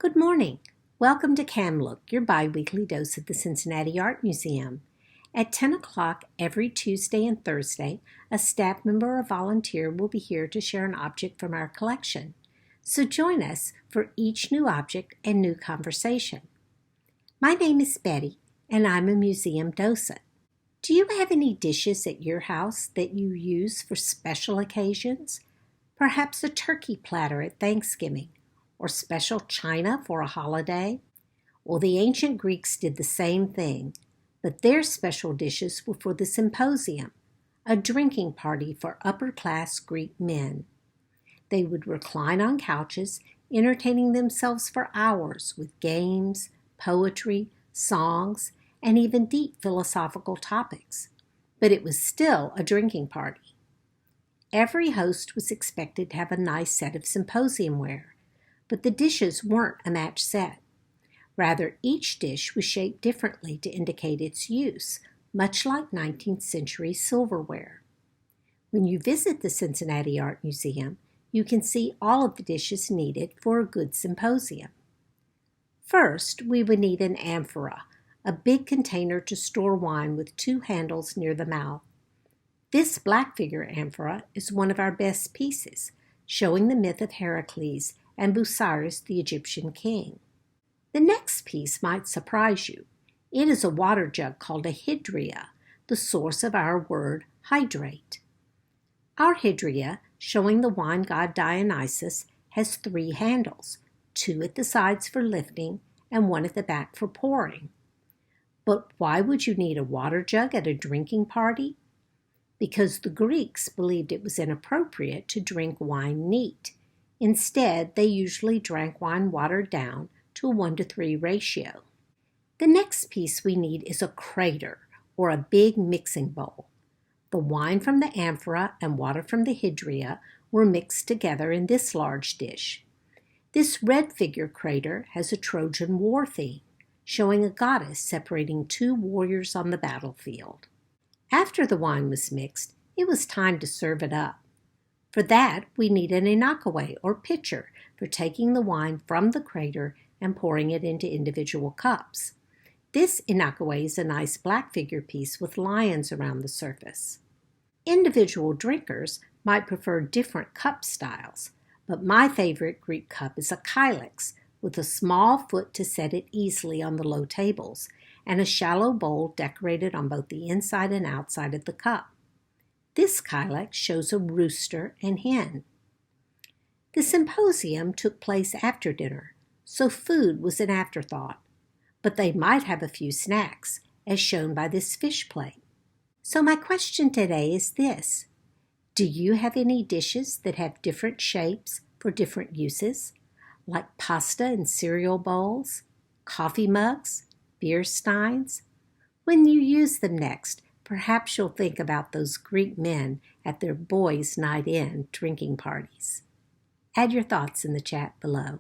Good morning. Welcome to CamLook, your biweekly dose of the Cincinnati Art Museum. At 10 o'clock every Tuesday and Thursday, a staff member or volunteer will be here to share an object from our collection. So join us for each new object and new conversation. My name is Betty, and I'm a museum docent. Do you have any dishes at your house that you use for special occasions? Perhaps a turkey platter at Thanksgiving, or special china for a holiday? Well, the ancient Greeks did the same thing, but their special dishes were for the symposium, a drinking party for upper-class Greek men. They would recline on couches, entertaining themselves for hours with games, poetry, songs, and even deep philosophical topics. But it was still a drinking party. Every host was expected to have a nice set of symposium ware, but the dishes weren't a match set. Rather, each dish was shaped differently to indicate its use, much like 19th century silverware. When you visit the Cincinnati Art Museum, you can see all of the dishes needed for a good symposium. First, we would need an amphora, a big container to store wine with two handles near the mouth. This black figure amphora is one of our best pieces, showing the myth of Herakles and Busiris, the Egyptian king. The next piece might surprise you. It is a water jug called a Hydria, the source of our word hydrate. Our Hydria, showing the wine god Dionysus, has three handles, two at the sides for lifting and one at the back for pouring. But why would you need a water jug at a drinking party? Because the Greeks believed it was inappropriate to drink wine neat. Instead, they usually drank wine watered down to a 1-to-3 ratio. The next piece we need is a krater, or a big mixing bowl. The wine from the amphora and water from the hydria were mixed together in this large dish. This red figure krater has a Trojan war theme, showing a goddess separating two warriors on the battlefield. After the wine was mixed, it was time to serve it up. For that, we need an Inakaway, or pitcher, for taking the wine from the krater and pouring it into individual cups. This Inakaway is a nice black figure piece with lions around the surface. Individual drinkers might prefer different cup styles, but my favorite Greek cup is a kylix, with a small foot to set it easily on the low tables, and a shallow bowl decorated on both the inside and outside of the cup. This kylix shows a rooster and hen. The symposium took place after dinner, so food was an afterthought, but they might have a few snacks, as shown by this fish plate. So my question today is this: do you have any dishes that have different shapes for different uses, like pasta and cereal bowls, coffee mugs, beer steins? When you use them next, perhaps you'll think about those Greek men at their boys' night in drinking parties. Add your thoughts in the chat below.